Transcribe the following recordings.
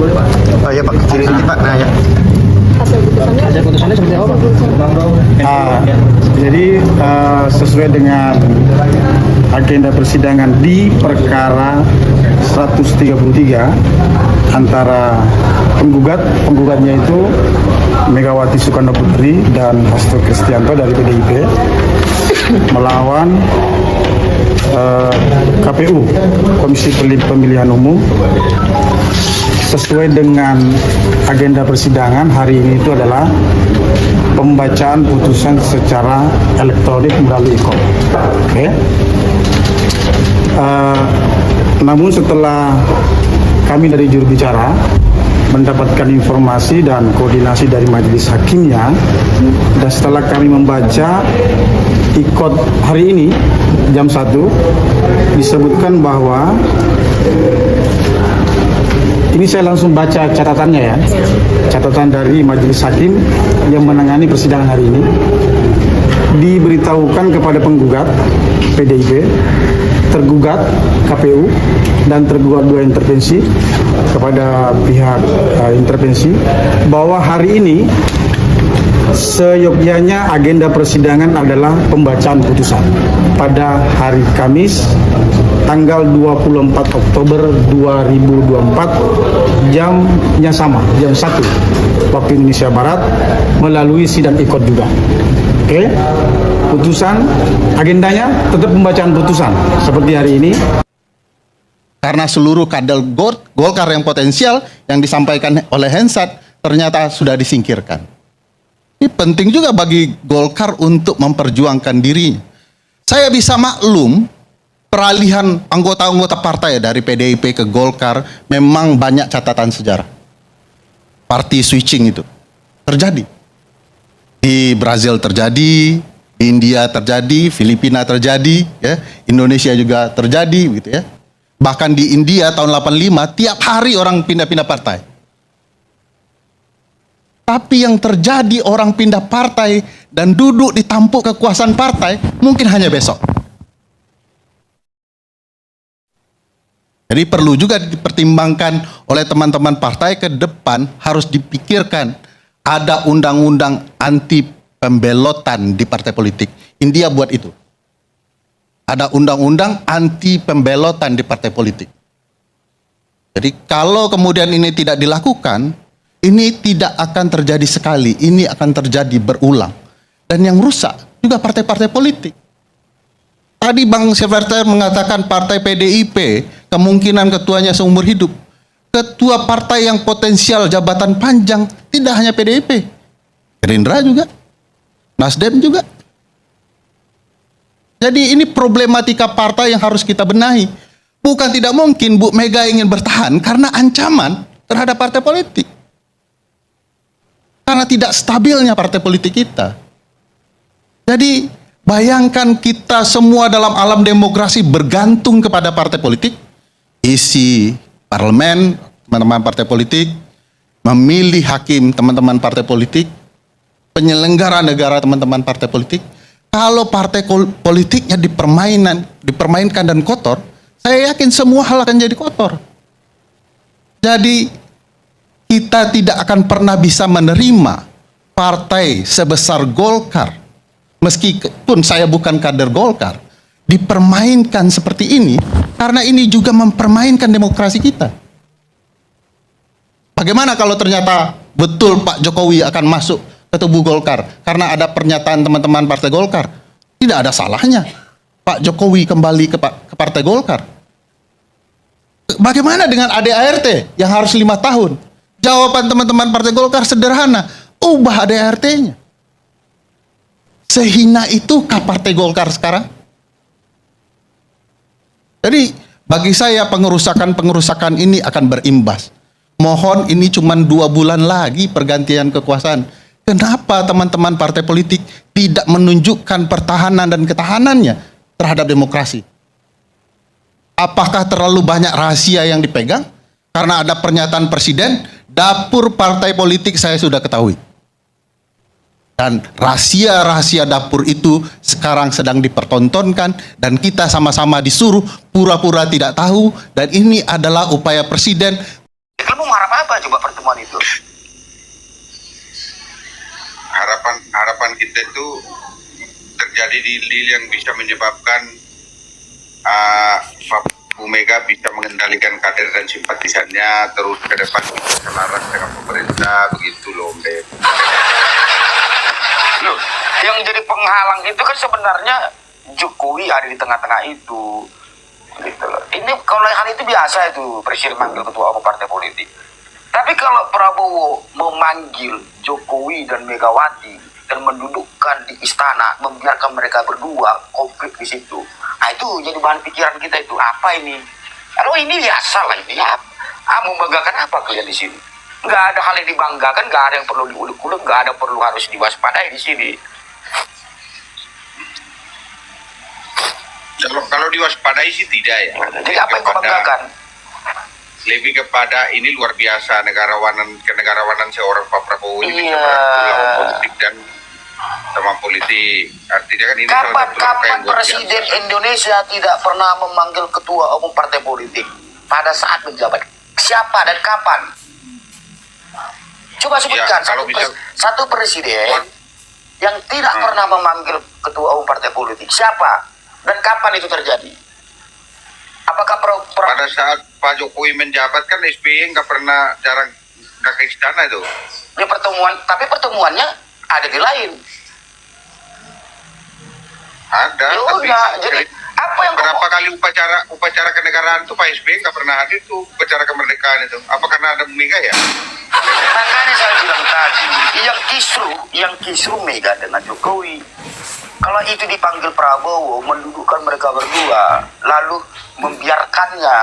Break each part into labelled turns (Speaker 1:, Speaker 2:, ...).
Speaker 1: Oh iya Pak, kiri dikit Pak. Nah ya.
Speaker 2: Hasil putusannya seperti apa, Pak?
Speaker 3: Jadi sesuai dengan agenda persidangan di perkara 133 antara penggugatnya itu Megawati Soekarno Putri dan Hasto Kristianto dari PDIP melawan KPU, Komisi Pemilihan Umum. Sesuai dengan agenda persidangan hari ini itu adalah pembacaan putusan secara elektronik melalui e-call. Okay. Namun setelah kami dari juru bicara mendapatkan informasi dan koordinasi dari majelis hakimnya, dan setelah kami membaca e-call hari ini jam 1, disebutkan bahwa ini saya langsung baca catatannya ya. Catatan dari majelis hakim yang menangani persidangan hari ini. Diberitahukan kepada penggugat PDIP, tergugat KPU, dan tergugat 2 intervensi kepada pihak intervensi bahwa hari ini seyogyanya agenda persidangan adalah pembacaan putusan pada hari Kamis tanggal 24 Oktober 2024 jamnya sama, jam 1 waktu Indonesia Barat melalui sidang e-court juga. Oke. Putusan agendanya tetap pembacaan putusan seperti hari ini.
Speaker 4: Karena seluruh kader Golkar yang potensial yang disampaikan oleh Hensat ternyata sudah disingkirkan. Ini penting juga bagi Golkar untuk memperjuangkan diri. Saya bisa maklum peralihan anggota-anggota partai dari PDIP ke Golkar memang banyak catatan sejarah. Party switching itu terjadi. Di Brazil terjadi, di India terjadi, Filipina terjadi, ya, Indonesia juga terjadi gitu ya. Bahkan di India tahun 85 tiap hari orang pindah-pindah partai. Tapi yang terjadi orang pindah partai dan duduk di tampuk kekuasaan partai mungkin hanya besok. Jadi perlu juga dipertimbangkan oleh teman-teman partai ke depan, harus dipikirkan ada undang-undang anti pembelotan di partai politik. India buat itu. Ada undang-undang anti pembelotan di partai politik. Jadi kalau kemudian ini tidak dilakukan, ini tidak akan terjadi sekali, ini akan terjadi berulang. Dan yang rusak juga partai-partai politik. Tadi Bang Syafriter mengatakan partai PDIP, kemungkinan ketuanya seumur hidup. Ketua partai yang potensial jabatan panjang, tidak hanya PDIP. Gerindra juga, Nasdem juga. Jadi ini problematika partai yang harus kita benahi. Bukan tidak mungkin Bu Mega ingin bertahan karena ancaman terhadap partai politik. Karena tidak stabilnya partai politik kita. Jadi bayangkan kita semua dalam alam demokrasi bergantung kepada partai politik. Isi parlemen, teman-teman partai politik. Memilih hakim, teman-teman partai politik. Penyelenggara negara, teman-teman partai politik. Kalau partai politiknya dipermainkan dan kotor, saya yakin semua hal akan jadi kotor. Jadi kita tidak akan pernah bisa menerima partai sebesar Golkar, meskipun saya bukan kader Golkar, dipermainkan seperti ini, karena ini juga mempermainkan demokrasi kita. Bagaimana kalau ternyata betul Pak Jokowi akan masuk ke tubuh Golkar karena ada pernyataan teman-teman partai Golkar? Tidak ada salahnya Pak Jokowi kembali ke partai Golkar. Bagaimana dengan ADART yang harus 5 tahun? Jawaban teman-teman partai Golkar sederhana, ubah ADART-nya. Sehina itukah partai Golkar sekarang? Jadi bagi saya pengerusakan ini akan berimbas. Mohon ini cuma 2 bulan lagi pergantian kekuasaan. Kenapa teman-teman partai politik tidak menunjukkan pertahanan dan ketahanannya terhadap demokrasi? Apakah terlalu banyak rahasia yang dipegang? Karena ada pernyataan presiden, dapur partai politik saya sudah ketahui. Dan rahasia-rahasia dapur itu sekarang sedang dipertontonkan dan kita sama-sama disuruh pura-pura tidak tahu, dan ini adalah upaya presiden.
Speaker 1: Kamu mau apa?
Speaker 5: apa coba pertemuan itu?
Speaker 6: Harapan kita itu terjadi deal yang bisa menyebabkan Pak Bu Mega bisa mengendalikan kader dan simpatisannya terus ke depan kita selaras dengan pemerintah, begitu loh Om Dep.
Speaker 5: Loh, yang jadi penghalang itu kan sebenarnya Jokowi ada di tengah-tengah itu. Gitu loh. Ini kalau hal itu biasa itu presiden manggil ketua umum partai politik. Tapi kalau Prabowo memanggil Jokowi dan Megawati dan mendudukkan di istana, membiarkan mereka berdua konflik di situ, nah itu jadi bahan pikiran kita itu apa ini? Kalau ini biasa lah ini ya. Membanggakan apa kalian di sini? Nggak ada hal yang dibanggakan, nggak ada yang perlu diulek-ulek, nggak ada perlu harus diwaspadai di sini.
Speaker 6: Kalau diwaspadai sih tidak ya.
Speaker 5: Jadi apa yang kau banggakan?
Speaker 6: Lebih kepada ini luar biasa kenegarawanan seorang Pak Prabowo ini
Speaker 5: Iya.
Speaker 6: bisa berlawan politik dan sama politik. Artinya kan ini salah satu langkah
Speaker 5: Kapan
Speaker 6: yang luar
Speaker 5: Presiden
Speaker 6: biasa.
Speaker 5: Indonesia tidak pernah memanggil ketua umum partai politik pada saat menjabat? Siapa dan kapan? Coba sebutkan
Speaker 6: Ya, kalau
Speaker 5: satu presiden yang tidak pernah memanggil ketua umum partai politik. Siapa dan kapan itu terjadi? Apakah
Speaker 6: Pada saat Pak Jokowi menjabat kan SBY jarang ke istana itu.
Speaker 5: di pertemuan, tapi pertemuannya ada di lain.
Speaker 6: Ada.
Speaker 5: Ya
Speaker 6: tapi
Speaker 5: udah, jadi apa yang
Speaker 6: berapa kali upacara kenegaraan itu Pak SBY nggak pernah hadir tuh upacara kemerdekaan itu. Apa karena ada Bu Mega ya?
Speaker 5: Makanya saya bilang tadi, yang kisru Mega dengan Jokowi. Kalau itu dipanggil Prabowo, mendudukkan mereka berdua, lalu membiarkannya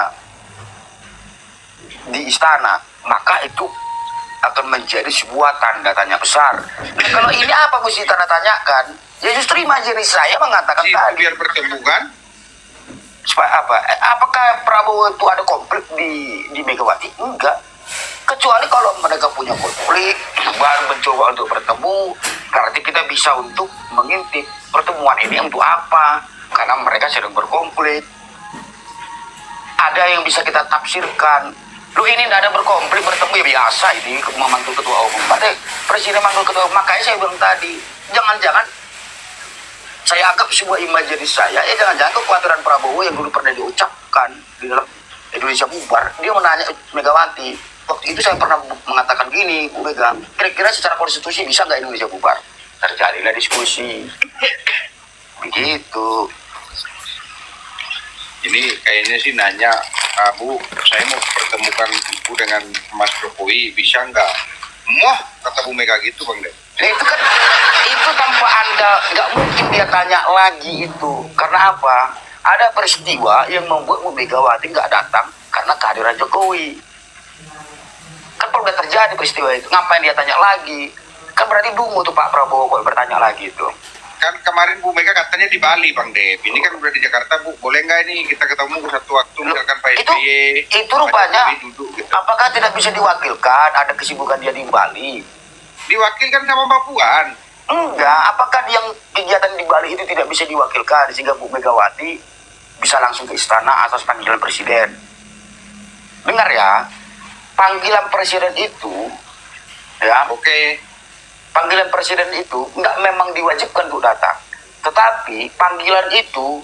Speaker 5: di istana, maka itu akan menjadi sebuah tanda tanya besar. Nah, kalau ini apa mesti tanda tanyakan? Ya justru imajinasi saya mengatakan tadi.
Speaker 6: Biar bertemu kan?
Speaker 5: Supaya apa? Apakah Prabowo itu ada konflik di Megawati? Enggak. Kecuali kalau mereka punya konflik, baru mencoba untuk bertemu. Berarti kita bisa untuk mengintip pertemuan ini untuk apa? Karena mereka sedang berkonflik. Ada yang bisa kita tafsirkan. Lu ini tidak ada berkonflik, bertemu ya biasa ini memanggil ketua umum. Berarti presiden manggil ketua umum. Makanya saya bilang tadi, jangan-jangan saya anggap sebuah imajinasi saya, jangan-jangan kekhawatiran Prabowo yang dulu pernah diucapkan di dalam Indonesia Bubar, dia menanya Megawati. Waktu itu saya pernah mengatakan gini, Bu Mega, kira-kira secara konstitusi bisa nggak Indonesia bubar? Terjadilah diskusi. Begitu.
Speaker 6: Ini kayaknya sih nanya, Bu, saya mau pertemukan Ibu dengan Mas Jokowi, bisa nggak? Moh, kata Bu Mega gitu Bang Dep.
Speaker 5: Nah, itu tanpa Anda, nggak mungkin dia tanya lagi itu. Karena apa? Ada peristiwa yang membuat Bu Megawati nggak datang karena kehadiran Jokowi. Kan udah terjadi peristiwa itu, ngapain dia tanya lagi? Kan berarti dungu tuh Pak Prabowo kalau bertanya lagi itu.
Speaker 6: Kan kemarin Bu Mega katanya di Bali Bang Dep. Ini kan udah di Jakarta Bu, boleh nggak ini kita ketemu satu waktu misalkan Pak SBY?
Speaker 5: Itu rupanya,
Speaker 6: duduk gitu.
Speaker 5: apakah tidak bisa diwakilkan? Ada kesibukan dia di Bali?
Speaker 6: Diwakilkan sama Mbak Puan.
Speaker 5: Enggak, apakah yang kegiatan di Bali itu tidak bisa diwakilkan sehingga Bu Megawati bisa langsung ke istana atas panggilan presiden? Dengar ya, panggilan presiden itu, ya, panggilan presiden itu memang diwajibkan untuk datang. Tetapi panggilan itu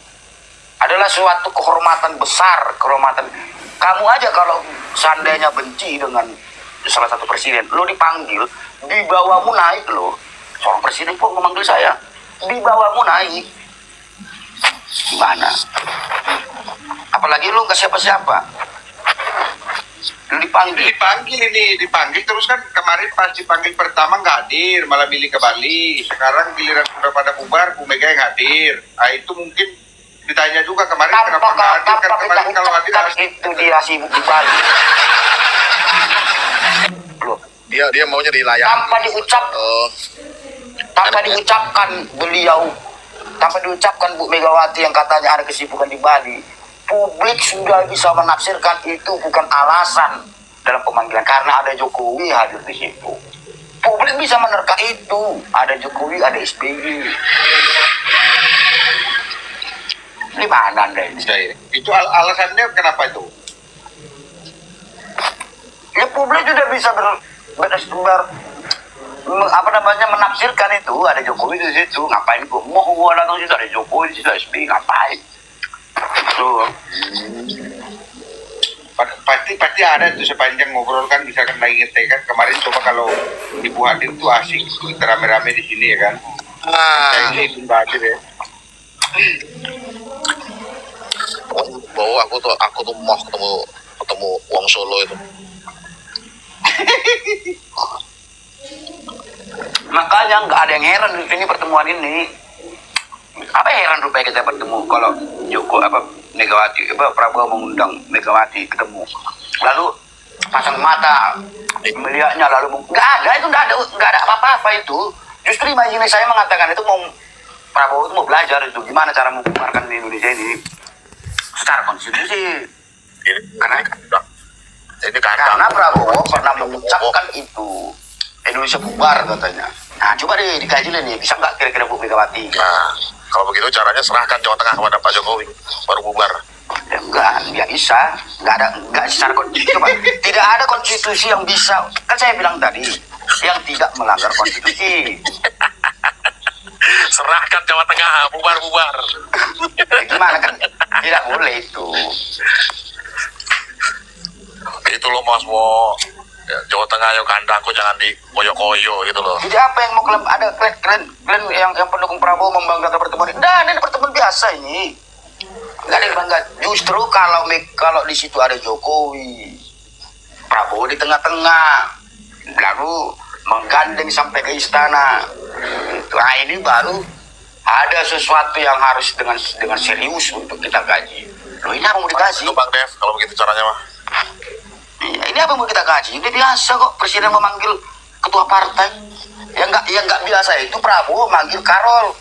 Speaker 5: adalah suatu kehormatan besar, kehormatan. Kamu aja kalau seandainya benci dengan salah satu presiden, lo dipanggil, dibawamu naik lo. Seorang presiden pun memanggil saya, dibawamu naik. Gimana? Apalagi lo nggak siapa-siapa. Lo dipanggil
Speaker 6: Terus kan kemarin pas dipanggil pertama nggak hadir, malah milih ke Bali. Sekarang giliran sudah pada bubar, Bu Mega yang hadir. Nah itu mungkin ditanya juga kemarin kenapa nggak hadir, kan kemarin kalau hadir harus
Speaker 5: itu dia sibuk di Bali. Loh,
Speaker 2: Dia maunya di layar.
Speaker 5: tanpa diucapkan beliau, tanpa diucapkan Bu Megawati yang katanya ada kesibukan di Bali, publik sudah bisa menafsirkan itu bukan alasan dalam pemanggilan karena ada Jokowi hadir di situ. Publik bisa menerka itu, ada Jokowi, ada SBY. Ini mana Anda ini?
Speaker 6: itu alasannya kenapa itu?
Speaker 5: Ya publik juga bisa menafsirkan itu, ada Jokowi di situ, ngapain kok mau gua datang situ, ada Jokowi di situ, SBY ngapain? Tuh.
Speaker 6: Pasti ada tuh sepanjang ngobrol kan, misalkan lagi ngetek kan, kemarin coba kalau Ibu hadir tuh asik tuh, kita rame-rame di sini ya kan. Saya ini Ibu hadir ya.
Speaker 7: Bahwa aku tuh mau ketemu Wong Solo itu.
Speaker 5: Makanya nggak ada yang heran ini pertemuan ini. Apa yang heran rupanya kita bertemu kalau Megawati, Prabowo mengundang Megawati ketemu, lalu pasang mata melihatnya, lalu nggak ada apa-apa itu. Justru imajinasi saya mengatakan itu Prabowo itu mau belajar itu gimana cara membubarkan di Indonesia ini secara konstitusi. Karena Prabowo pernah mengucapkan itu Indonesia bubar katanya. Nah coba deh dikaji nih, bisa nggak kira-kira Bu Megawati?
Speaker 7: Nah, kalau begitu caranya serahkan Jawa Tengah kepada Pak Jokowi, baru bubar.
Speaker 5: Ya nggak bisa, nggak secara konstitusi. Coba, tidak ada konstitusi yang bisa, kan saya bilang tadi, yang tidak melanggar konstitusi.
Speaker 7: Serahkan Jawa Tengah, bubar.
Speaker 5: Ya, gimana kan? Tidak boleh itu.
Speaker 7: Itu loh Mas Wo. Ya, Jawa Tengah yuk kandangku, jangan dikoyo-koyo gitu loh.
Speaker 5: Jadi apa yang mau ada kalian yang pendukung Prabowo membanggakan pertemuan ini? Nah, ini pertemuan biasa ini. Nggak ada yang bangga. Justru kalau di situ ada Jokowi, Prabowo di tengah-tengah, lalu menggandeng sampai ke istana. Nah ini baru ada sesuatu yang harus dengan serius untuk kita kaji. Loh ini apa mau dikaji?
Speaker 7: Itu Bang Dev, kalau begitu caranya mah.
Speaker 5: Ini apa mau kita kaji? Ini biasa kok presiden memanggil ketua partai. Yang nggak biasa itu Prabowo manggil Karol.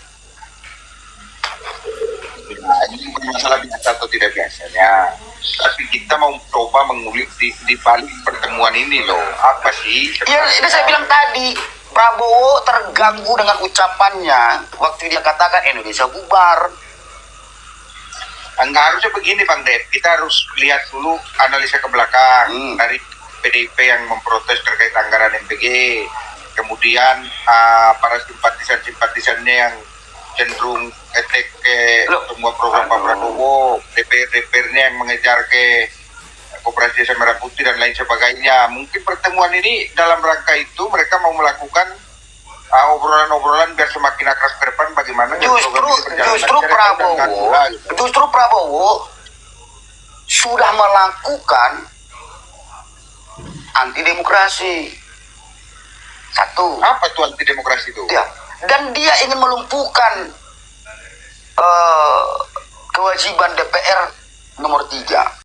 Speaker 6: Nah, ini masalah biasa atau tidak biasanya. Tapi kita mau coba mengulik di balik pertemuan ini loh. Apa sih?
Speaker 5: Ya, ini saya bilang tadi, Prabowo terganggu dengan ucapannya waktu dia katakan Indonesia bubar.
Speaker 6: Enggak harusnya begini Bang Dev, kita harus lihat dulu analisa ke belakang dari PDIP yang memprotes terkait anggaran MPG, kemudian para simpatisannya yang cenderung etek ke semua program Pak Prabowo, DPR-nya yang mengejar ke Koperasi Desa Merah Putih dan lain sebagainya. Mungkin pertemuan ini dalam rangka itu mereka mau melakukan obrolan-obrolan biar semakin akrab ke depan bagaimana
Speaker 5: justru Prabowo sudah melakukan anti demokrasi. Satu.
Speaker 6: Apa itu anti demokrasi itu?
Speaker 5: Ya, dan dia ingin melumpuhkan kewajiban DPR nomor 3.